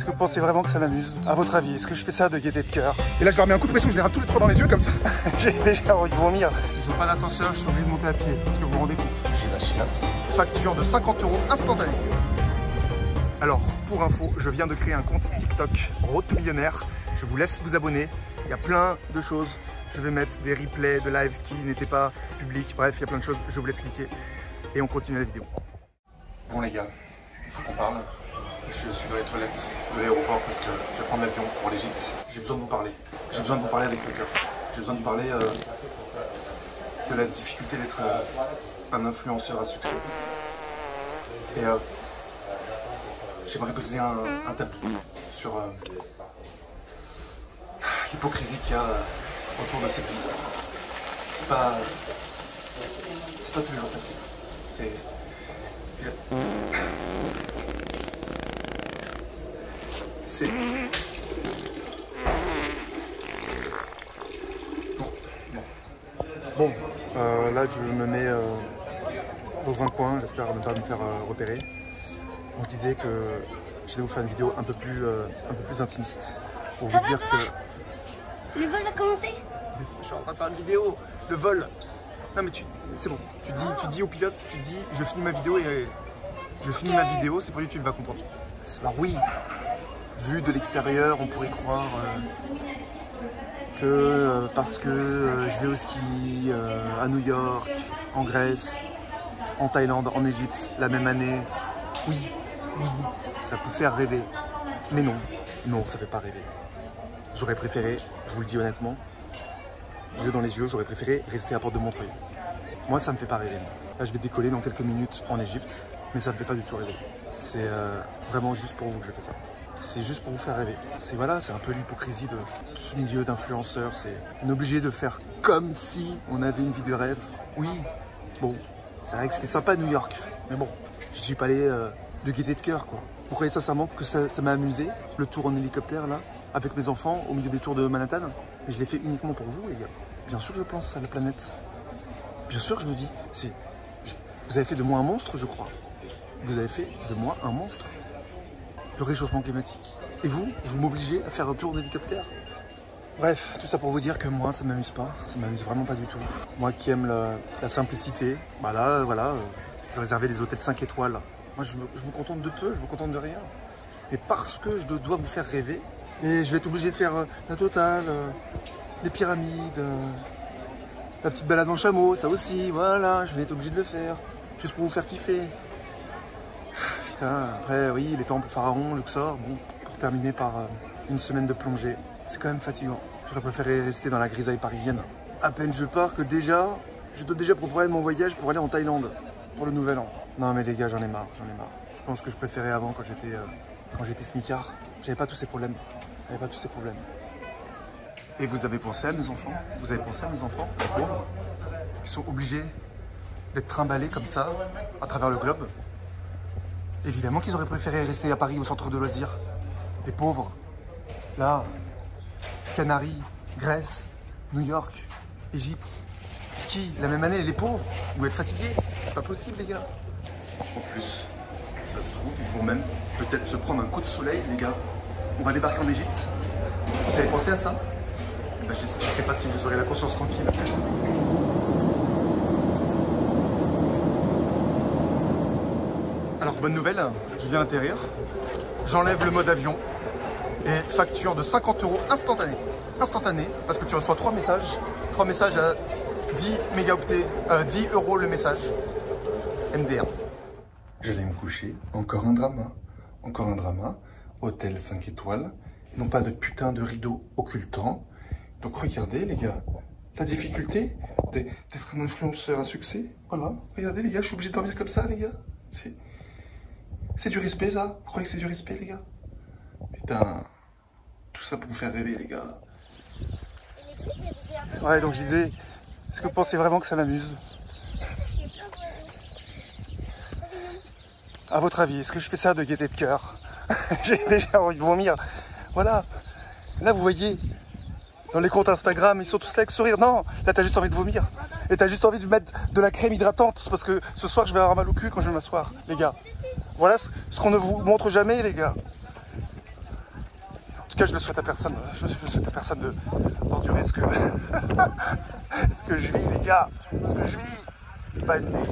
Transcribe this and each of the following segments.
Est-ce que vous pensez vraiment que ça m'amuse? À votre avis, est-ce que je fais ça de gaieté de cœur? Et là, je leur mets un coup de pression, je les rate tous les trois dans les yeux comme ça. J'ai déjà envie de vomir. Ils ont pas d'ascenseur, je suis obligé de monter à pied. Est-ce que vous vous rendez compte? J'ai la chiasse. Facture de 50 € instantanée. Alors, pour info, je viens de créer un compte TikTok, Road to Millionnaire. Je vous laisse vous abonner. Il y a plein de choses. Je vais mettre des replays de live qui n'étaient pas publics. Bref, il y a plein de choses. Je vous laisse cliquer et on continue la vidéo. Bon les gars, il faut qu'on parle. Je suis dans les toilettes de l'aéroport parce que je vais prendre l'avion pour l'Égypte. J'ai besoin de vous parler. J'ai besoin de vous parler avec le cœur. J'ai besoin de vous parler de la difficulté d'être un influenceur à succès. Et j'aimerais briser un tabou sur l'hypocrisie qu'il y a autour de cette vie. C'est pas tous les jours facile. C'est bon, là je me mets dans un coin, j'espère ne pas me faire repérer. Bon, je disais que j'allais vous faire une vidéo un peu plus intimiste pour vous dire que le vol a commencé. Je suis en train de faire une vidéo, le vol. Non mais c'est bon, tu dis au pilote, tu dis je finis ma vidéo et je finis ma vidéo, c'est pour YouTube, tu vas comprendre. Alors oui, vu de l'extérieur, on pourrait croire que parce que je vais au ski à New York, en Grèce, en Thaïlande, en Égypte, la même année, oui, ça peut faire rêver. Mais non, ça fait pas rêver. J'aurais préféré, je vous le dis honnêtement, yeux dans les yeux, j'aurais préféré rester à Porte de Montreuil. Moi, ça me fait pas rêver. Là, je vais décoller dans quelques minutes en Égypte, mais ça me fait pas du tout rêver. C'est vraiment juste pour vous que je fais ça. C'est juste pour vous faire rêver. C'est voilà, c'est un peu l'hypocrisie de ce milieu d'influenceurs. On est obligé de faire comme si on avait une vie de rêve. Oui, bon, c'est vrai que c'était sympa à New York, mais bon, je suis pas allé de gaieté de cœur, quoi. Vous croyez sincèrement que ça m'a amusé, le tour en hélicoptère, là, avec mes enfants, au milieu des tours de Manhattan? Mais je l'ai fait uniquement pour vous, les gars. Bien sûr que je pense à la planète. Bien sûr que je me dis, vous avez fait de moi un monstre, je crois. Vous avez fait de moi un monstre. Le réchauffement climatique. Et vous m'obligez à faire un tour en hélicoptère? Bref, tout ça pour vous dire que moi, ça m'amuse pas. Ça m'amuse vraiment pas du tout. Moi qui aime la simplicité, bah là, voilà, je peux réserver des hôtels 5 étoiles. Moi, je me contente de peu, je me contente de rien. Mais parce que je dois vous faire rêver, et je vais être obligé de faire la totale, les pyramides, la petite balade en chameau, ça aussi, voilà, je vais être obligé de le faire. Juste pour vous faire kiffer. Putain, après, oui, les temples pharaons, Luxor, bon, pour terminer par une semaine de plongée, c'est quand même fatigant. J'aurais préféré rester dans la grisaille parisienne. À peine je pars que déjà, je dois déjà préparer mon voyage pour aller en Thaïlande, pour le nouvel an. Non mais les gars, j'en ai marre. Je pense que je préférais avant quand j'étais smicard. J'avais pas tous ces problèmes. Et vous avez pensé à mes enfants? Vous avez pensé à mes enfants, les pauvres, qui sont obligés d'être trimballés comme ça, à travers le globe? Évidemment qu'ils auraient préféré rester à Paris, au centre de loisirs. Les pauvres, là, Canaries, Grèce, New York, Égypte, ski, la même année, les pauvres, vous êtes fatigués, c'est pas possible les gars. En plus, ça se trouve, ils vont même peut-être se prendre un coup de soleil les gars. On va débarquer en Égypte. Vous avez pensé à ça? Eh ben, je sais pas si vous aurez la conscience tranquille. Alors bonne nouvelle, je viens d'atterrir, j'enlève le mode avion et facture de 50 € instantané, parce que tu reçois 3 messages à 10 mégaoctets, 10 € le message, MDR. J'allais me coucher, encore un drama, hôtel 5 étoiles, non pas de putain de rideau occultant. Donc regardez les gars, la difficulté d'être un influenceur à succès, voilà, regardez les gars, je suis obligé de dormir comme ça les gars, c'est du respect ça? Vous croyez que c'est du respect les gars? Putain, tout ça pour vous faire rêver les gars. Ouais, donc je disais, est-ce que vous pensez vraiment que ça m'amuse? À votre avis, est-ce que je fais ça de gaieté de cœur? J'ai déjà envie de vomir. Voilà. Là vous voyez, dans les comptes Instagram, ils sont tous là avec sourire. Non, là t'as juste envie de vomir. Et t'as juste envie de mettre de la crème hydratante. Parce que ce soir je vais avoir mal au cul quand je vais m'asseoir, les gars. Voilà ce qu'on ne vous montre jamais, les gars. cas, je ne souhaite à personne, d'endurer ce que, ce que je vis, les gars. Ce que je vis. Pas une vie.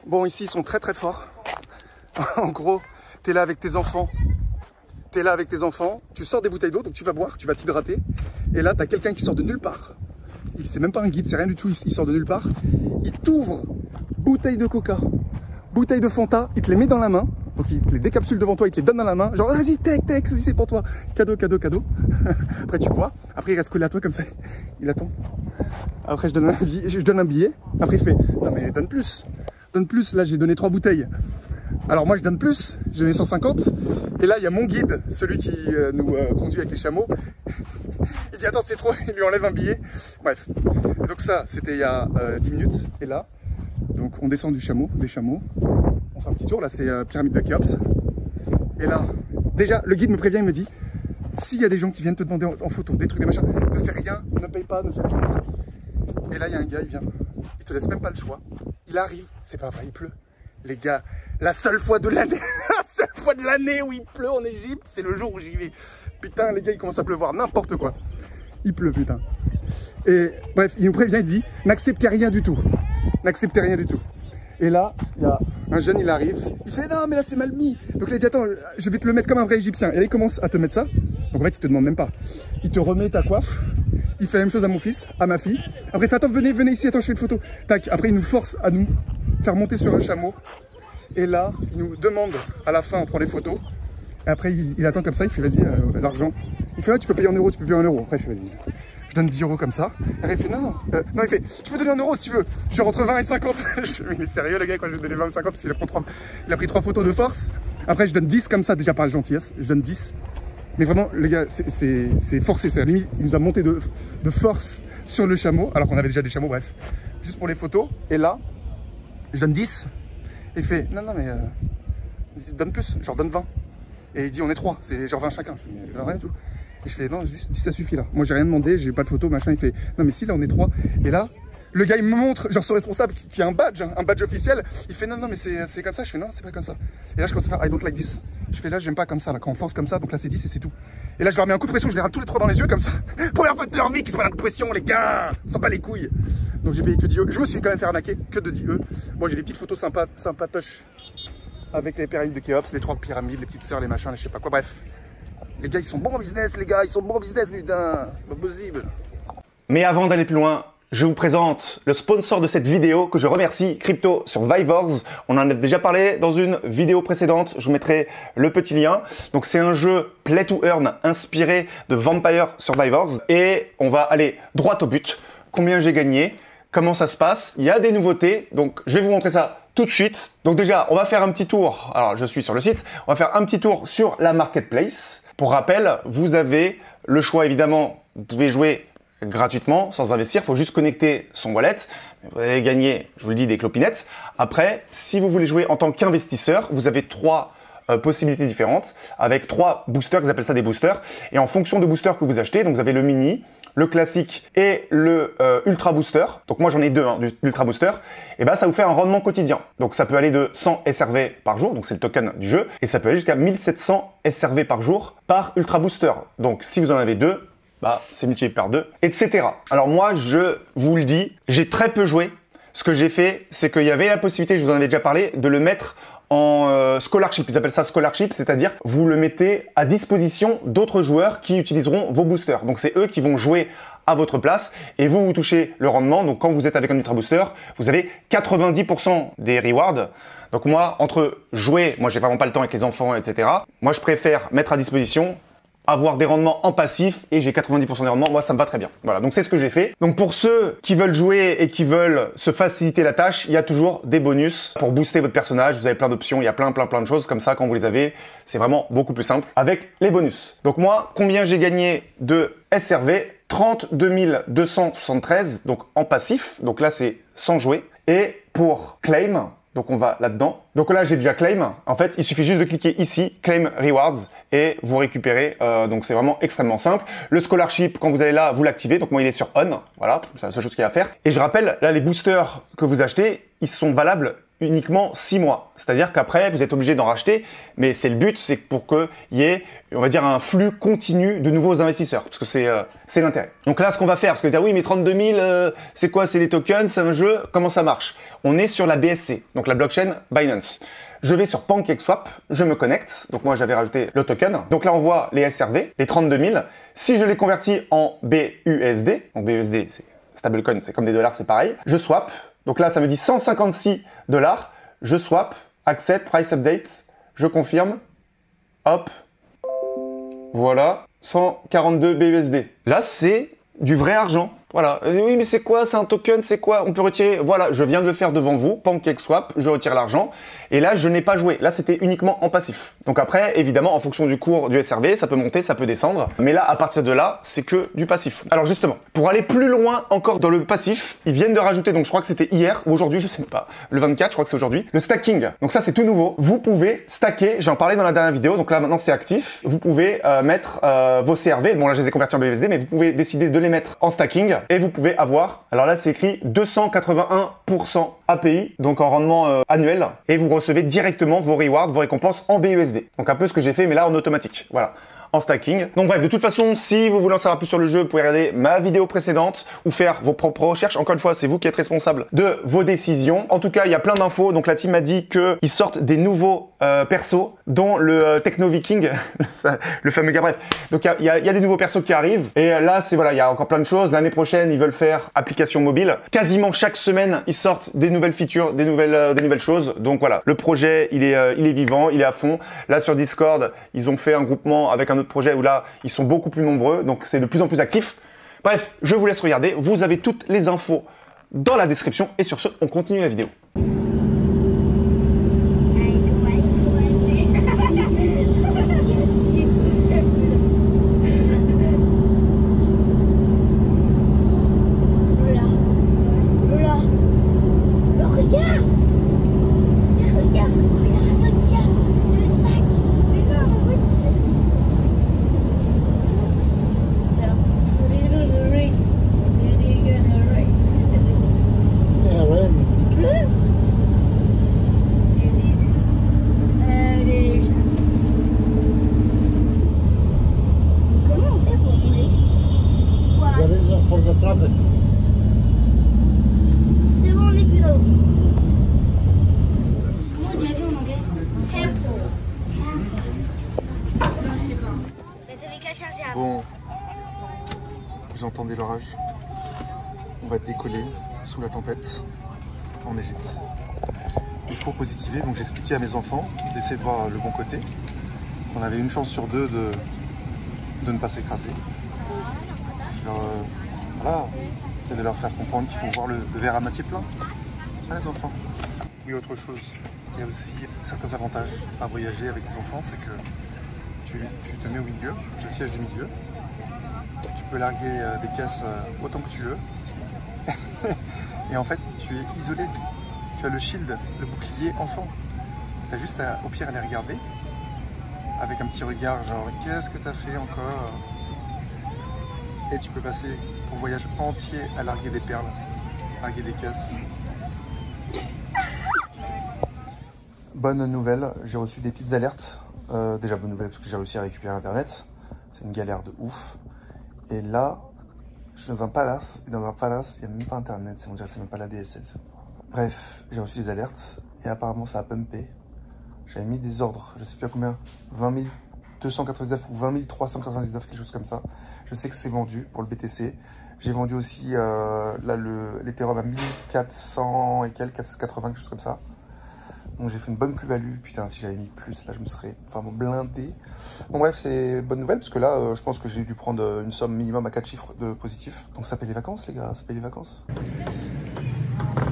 Bon, ici, ils sont très très forts. En gros, tu es là avec tes enfants. Tu es là avec tes enfants. Tu sors des bouteilles d'eau, donc tu vas boire, tu vas t'hydrater. Et là, tu as quelqu'un qui sort de nulle part. C'est même pas un guide, c'est rien du tout. Il sort de nulle part. Il t'ouvre bouteille de coca, bouteille de Fanta. Il te les met dans la main. Donc il te les décapsule devant toi, il te les donne dans la main. Genre, vas-y, tech, c'est pour toi. Cadeau, cadeau, cadeau. Après, tu bois. Après, il reste collé à toi comme ça. Il attend. Après, je donne un billet. Après, il fait, non mais donne plus. Donne plus. Là, j'ai donné 3 bouteilles. Alors moi, je donne plus. J'ai donné 150. Et là, il y a mon guide, celui qui nous conduit avec les chameaux. Il dit, attends, c'est trop. Il lui enlève un billet. Bref. Donc ça, c'était il y a 10 minutes. Et là, donc on descend des chameaux. On fait un petit tour. Là, c'est pyramide de Khéops. Et là, déjà, le guide me prévient, il me dit, s'il y a des gens qui viennent te demander en photo, des trucs, des machins, ne fais rien, ne paye pas, ne fais rien. Et là, il y a un gars, il vient. Il te laisse même pas le choix. Il arrive. C'est pas vrai, il pleut. Les gars, la seule fois de l'année, la seule fois de l'année où il pleut en Égypte, c'est le jour où j'y vais. Putain, les gars, il commence à pleuvoir, n'importe quoi. Il pleut, putain. Et bref, il nous prévient, il dit, n'acceptez rien du tout. N'acceptez rien du tout. Et là, il y a un jeune, il arrive, il fait, non, mais là, c'est mal mis. Donc là, il dit, attends, je vais te le mettre comme un vrai Égyptien. Et là, il commence à te mettre ça. Donc en fait, il te demande même pas. Il te remet ta coiffe. Il fait la même chose à mon fils, à ma fille. Après, il fait, attends, venez ici, attends, je fais une photo. Tac. Après, il nous force à nous faire monter sur un chameau. Et là, il nous demande, à la fin, on prend les photos. Et après, il attend comme ça, il fait, vas-y, l'argent. Il fait, ah, tu peux payer en euros, tu peux payer en euros. Après, je fais, vas-y. Je donne 10 euros comme ça. Après, il fait, non, non, il fait, tu peux donner 1 euro si tu veux. Genre entre 20 et 50. Je fais, mais il est sérieux, le gars, quand je vais donner 20 ou 50, parce qu'il a pris 3 photos de force. Après, je donne 10 comme ça, déjà par gentillesse. Je donne 10. Mais vraiment, les gars, c'est forcé. C'est à la limite, il nous a monté de force sur le chameau, alors qu'on avait déjà des chameaux, bref. Juste pour les photos. Et là, je donne 10. Et il fait, non, mais donne plus, genre donne 20. Et il dit, on est 3, c'est genre 20 chacun. Je fais, rien du tout. Et je fais, non, juste 10, ça suffit là. Moi, j'ai rien demandé, j'ai pas de photo, machin. Il fait, non, mais si, là, on est 3. Et là, le gars, il me montre, genre son responsable qui a un badge officiel. Il fait, non, mais c'est comme ça. Je fais, non, c'est pas comme ça. Et là, je commence à faire, I don't like this. Je fais, là, j'aime pas comme ça, là, quand on force comme ça. Donc là, c'est 10 et c'est tout. Et là, je leur mets un coup de pression, je les rate tous les 3 dans les yeux, comme ça. Première fois de leur vie qu'ils se prennent un coup de pression, les gars. S'en bat les couilles. Donc j'ai payé que 10 euros. Je me suis quand même fait arnaquer, que de 10 euros. Bon, j'ai des petites photos sympatoches avec les pyramides de Khéops, les 3 pyramides, les petites sœurs, les machins, les je sais pas quoi. Bref. Les gars, ils sont bons en business, les gars. Ils sont bons en business, putain. C'est pas possible. Mais avant d'aller plus loin, je vous présente le sponsor de cette vidéo que je remercie, Crypto Survivors. On en a déjà parlé dans une vidéo précédente, je vous mettrai le petit lien. Donc c'est un jeu Play to Earn inspiré de Vampire Survivors et on va aller droit au but. Combien j'ai gagné, comment ça se passe, il y a des nouveautés, donc je vais vous montrer ça tout de suite. Donc déjà, on va faire un petit tour, alors je suis sur le site, on va faire un petit tour sur la marketplace. Pour rappel, vous avez le choix évidemment, vous pouvez jouer gratuitement, sans investir, il faut juste connecter son wallet. Vous allez gagner, je vous le dis, des clopinettes. Après, si vous voulez jouer en tant qu'investisseur, vous avez 3 possibilités différentes avec 3 boosters, ils appellent ça des boosters. Et en fonction de boosters que vous achetez, donc vous avez le mini, le classique et le ultra booster. Donc moi j'en ai 2, hein, du ultra booster. Et ben ça vous fait un rendement quotidien. Donc ça peut aller de 100 SRV par jour, donc c'est le token du jeu, et ça peut aller jusqu'à 1700 SRV par jour par ultra booster. Donc si vous en avez 2, bah, c'est multiplié par 2, etc. Alors moi, je vous le dis, j'ai très peu joué. Ce que j'ai fait, c'est qu'il y avait la possibilité, je vous en avais déjà parlé, de le mettre en scholarship. Ils appellent ça scholarship, c'est-à-dire vous le mettez à disposition d'autres joueurs qui utiliseront vos boosters. Donc c'est eux qui vont jouer à votre place et vous touchez le rendement. Donc quand vous êtes avec un ultra booster, vous avez 90% des rewards. Donc moi, entre jouer, moi j'ai vraiment pas le temps avec les enfants, etc. Moi je préfère mettre à disposition, avoir des rendements en passif et j'ai 90% des rendements, moi ça me va très bien. Voilà, donc c'est ce que j'ai fait. Donc pour ceux qui veulent jouer et qui veulent se faciliter la tâche, il y a toujours des bonus pour booster votre personnage. Vous avez plein d'options, il y a plein de choses comme ça. Quand vous les avez, c'est vraiment beaucoup plus simple avec les bonus. Donc moi, combien j'ai gagné de SRV? 32 273, donc en passif. Donc là, c'est sans jouer. Et pour claim, donc on va là-dedans. Donc là, j'ai déjà claim. En fait, il suffit juste de cliquer ici, claim rewards, et vous récupérez. Donc c'est vraiment extrêmement simple. Le scholarship, quand vous allez là, vous l'activez. Donc moi, il est sur on. Voilà, c'est la seule chose qu'il y a à faire. Et je rappelle, là, les boosters que vous achetez, ils sont valables uniquement 6 mois. C'est-à-dire qu'après, vous êtes obligé d'en racheter, mais c'est le but, c'est pour qu'il y ait, on va dire, un flux continu de nouveaux investisseurs, parce que c'est l'intérêt. Donc là, ce qu'on va faire, parce que dire oui, mais 32 000, c'est quoi? C'est des tokens, c'est un jeu, comment ça marche? On est sur la BSC, donc la blockchain Binance. Je vais sur PancakeSwap, je me connecte, donc moi j'avais rajouté le token. Donc là on voit les SRV, les 32 000. Si je les convertis en BUSD, donc BUSD c'est stablecoin, c'est comme des dollars, c'est pareil. Je swap, donc là ça me dit 156 $, je swap, accept, price update, je confirme, hop, voilà, 142 BUSD. Là c'est du vrai argent. Voilà. Oui, mais c'est quoi? C'est un token? C'est quoi? On peut retirer. Voilà, je viens de le faire devant vous. PancakeSwap, je retire l'argent. Et là, je n'ai pas joué. Là, c'était uniquement en passif. Donc après, évidemment, en fonction du cours du SRV, ça peut monter, ça peut descendre. Mais là, à partir de là, c'est que du passif. Alors justement, pour aller plus loin encore dans le passif, ils viennent de rajouter, donc je crois que c'était hier ou aujourd'hui, je sais pas. Le 24, je crois que c'est aujourd'hui. Le stacking. Donc ça, c'est tout nouveau. Vous pouvez stacker. J'en parlais dans la dernière vidéo. Donc là, maintenant, c'est actif. Vous pouvez mettre vos CRV. Bon, là, je les ai convertis en BUSD, mais vous pouvez décider de les mettre en stacking. Et vous pouvez avoir, alors là c'est écrit 281% API, donc en rendement annuel, et vous recevez directement vos rewards, vos récompenses en BUSD. Donc un peu ce que j'ai fait, mais là en automatique. Voilà. En stacking. Donc bref, de toute façon, si vous voulez en savoir plus sur le jeu, vous pouvez regarder ma vidéo précédente ou faire vos propres recherches. Encore une fois, c'est vous qui êtes responsable de vos décisions. En tout cas, il y a plein d'infos. Donc la team m'a dit qu'ils sortent des nouveaux persos, dont le Techno Viking, le fameux gars. Bref, donc il y a des nouveaux persos qui arrivent. Et là, c'est voilà, il y a encore plein de choses. L'année prochaine, ils veulent faire application mobile. Quasiment chaque semaine, ils sortent des nouvelles features, des nouvelles choses. Donc voilà, le projet, il est vivant, il est à fond. Là sur Discord, ils ont fait un groupement avec un autre projet où là, ils sont beaucoup plus nombreux, donc c'est de plus en plus actif. Bref, je vous laisse regarder, vous avez toutes les infos dans la description, et sur ce, on continue la vidéo. C'est bon, on est plus là-haut. Moi, j'ai vu en anglais. Helpful. Non, je sais pas. La télécast chargée à Bon, vous entendez l'orage? On va décoller sous la tempête en Égypte. Il faut positiver, donc j'expliquais à mes enfants d'essayer de voir le bon côté. On avait une chance sur deux de ne pas s'écraser. Voilà, c'est de leur faire comprendre qu'il faut voir le verre à moitié plein. Ah, les enfants. Oui, autre chose. Il y a aussi certains avantages à voyager avec des enfants, c'est que tu te mets au milieu, le siège du milieu. Tu peux larguer des caisses autant que tu veux. Et en fait, tu es isolé. Tu as le shield, le bouclier enfant. Tu as juste à, au pire, à les regarder avec un petit regard genre « Qu'est-ce que tu as fait encore ?» Et tu peux passer ton voyage entier à larguer des perles, larguer des caisses. Bonne nouvelle, j'ai reçu des petites alertes. Déjà bonne nouvelle parce que j'ai réussi à récupérer Internet. C'est une galère de ouf. Et là, je suis dans un palace. Et dans un palace, il n'y a même pas Internet. On dirait que c'est même pas la DSL. Bref, j'ai reçu des alertes. Et apparemment, ça a pumpé. J'avais mis des ordres, je sais plus à combien, 20 299 ou 20 399, quelque chose comme ça. Je sais que c'est vendu pour le BTC. J'ai vendu aussi l'Ethereum à 1400 et quelques, 480, quelque chose comme ça. Donc j'ai fait une bonne plus-value. Putain, si j'avais mis plus, là je me serais vraiment blindé. Bon bref, c'est bonne nouvelle, parce que là, je pense que j'ai dû prendre une somme minimum à 4 chiffres de positif. Donc ça paye les vacances, les gars, ça paye les vacances.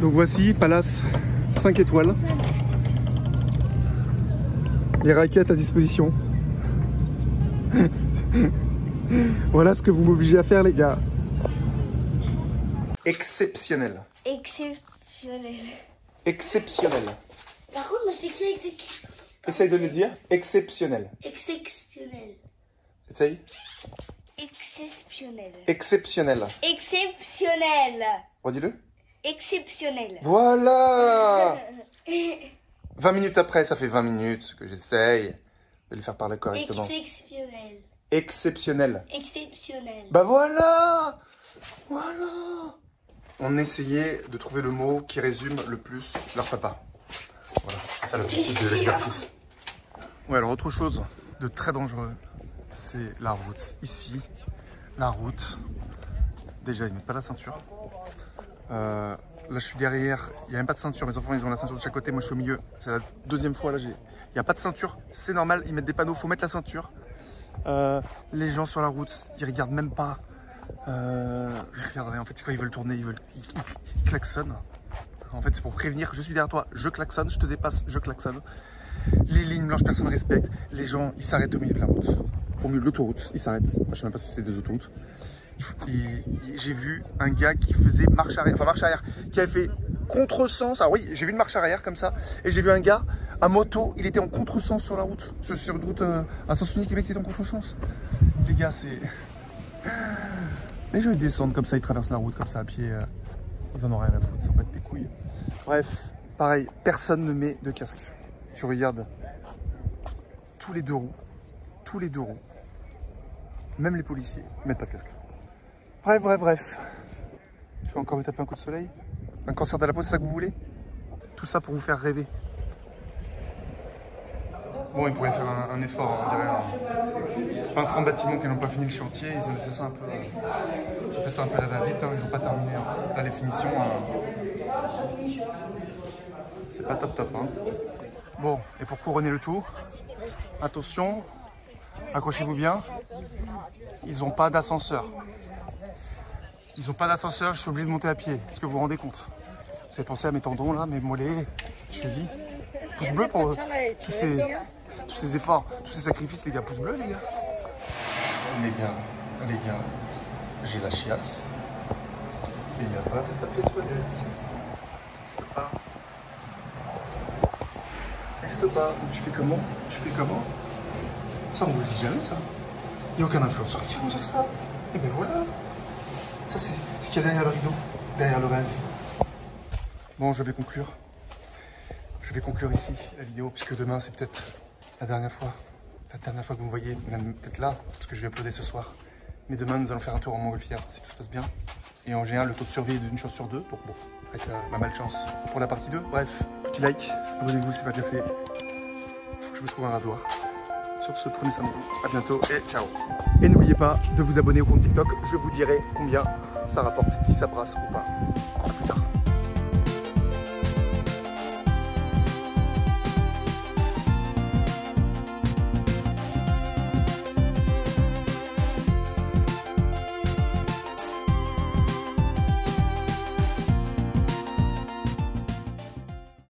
Donc voici, Palace 5 étoiles. Les raquettes à disposition. Voilà ce que vous m'obligez à faire, les gars. Exceptionnel. Exceptionnel. Exceptionnel. Par contre, moi j'écris exceptionnel. Essaye de le dire. Exceptionnel. Exceptionnel. Essaye. Exceptionnel. Exceptionnel. Exceptionnel. Redis-le. Exceptionnel. Voilà. 20 minutes après, ça fait 20 minutes que j'essaye de les faire parler correctement. Exceptionnel. Exceptionnel. Exceptionnel. Bah voilà. Voilà. On essayait de trouver le mot qui résume le plus leur papa. Voilà, c'est ça l'objectif de l'exercice. Ouais, alors autre chose de très dangereux, c'est la route. Ici, la route, déjà ils mettent pas la ceinture. Là je suis derrière, il n'y a même pas de ceinture, mes enfants ils ont la ceinture de chaque côté, moi je suis au milieu. C'est la deuxième fois là, il n'y a pas de ceinture, c'est normal, ils mettent des panneaux, faut mettre la ceinture. Les gens sur la route, ils regardent même pas. Ils regardent rien, en fait c'est quand ils veulent tourner, ils klaxonnent. En fait c'est pour prévenir, je suis derrière toi, je klaxonne, je te dépasse, je klaxonne. Les lignes blanches, personne ne respecte. Les gens, ils s'arrêtent au milieu de la route. Au milieu de l'autoroute, ils s'arrêtent. Enfin, je sais même pas si c'est des autoroutes. J'ai vu un gars qui faisait marche arrière, qui avait fait contresens. Ah oui, j'ai vu une marche arrière comme ça. Et j'ai vu un gars à moto, il était en contresens sur la route. Sur une route à sens unique, le mec était en contresens. Les gars, c'est... Les gens, ils descendent comme ça, ils traversent la route comme ça à pied. Ils en ont rien à foutre, ça va être des couilles. Bref, pareil, personne ne met de casque. Tu regardes tous les deux roues, même les policiers ne mettent pas de casque. Bref. Je vais encore me taper un coup de soleil. Un cancer de la peau, c'est ça que vous voulez? Tout ça pour vous faire rêver. Bon, ils pourraient faire un effort, on dirait. Peintre en bâtiment qui n'ont pas fini le chantier, ils ont fait ça un peu. Ils ont fait ça un peu à la va-vite, hein, ils n'ont pas terminé. Là, les finitions, c'est pas top, hein. Bon, et pour couronner le tout, attention, accrochez-vous bien, ils n'ont pas d'ascenseur. Ils n'ont pas d'ascenseur, je suis obligé de monter à pied. Est-ce que vous vous rendez compte? Vous avez pensé à mes tendons là, mes mollets, chevilles. Pouce bleu pour tous ces efforts, tous ces sacrifices, les gars. Pouce bleu, les gars. Les gars, j'ai la chiasse. Et il n'y a pas de papier toilette. N'existe pas. N'existe pas. Donc tu fais comment? Ça, on vous le dit jamais, ça. Il n'y a aucun influenceur qui va vous dire ça. Et ben voilà. Ça, c'est ce qu'il y a derrière le rideau, derrière le rêve. Bon, je vais conclure. Je vais conclure ici la vidéo, puisque demain, c'est peut-être la dernière fois que vous me voyez, même peut-être là, parce que je vais uploader ce soir. Mais demain, nous allons faire un tour en Montgolfière, si tout se passe bien. Et en général, le taux de survie est d'une chance sur deux. Donc bon, avec ma malchance pour la partie 2. Bref, petit like, abonnez-vous si ce n'est pas déjà fait. Faut que je me trouve un rasoir. Sur ce, prenez soin de vous. À bientôt et ciao. Et n'oubliez pas de vous abonner au compte TikTok. Je vous dirai combien ça rapporte, si ça brasse ou pas.